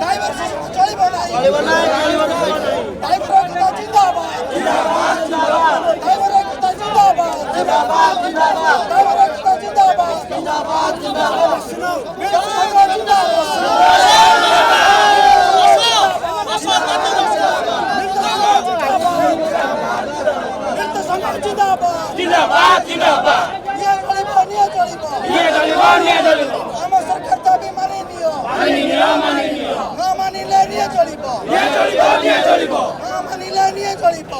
driver চলিব না driver একতা জিন্দাবাদ ড্রাইভার একতা জিন্দাবাদ ড্রাইভার একতা জিন্দাবাদ জিন্দাবাদ জিন্দাবাদ নিয়ে চলিব আমার সরকার দাবি মানি নিও না মানিলে নিয়ে চলিব না মানিলে নিয়ে চলিব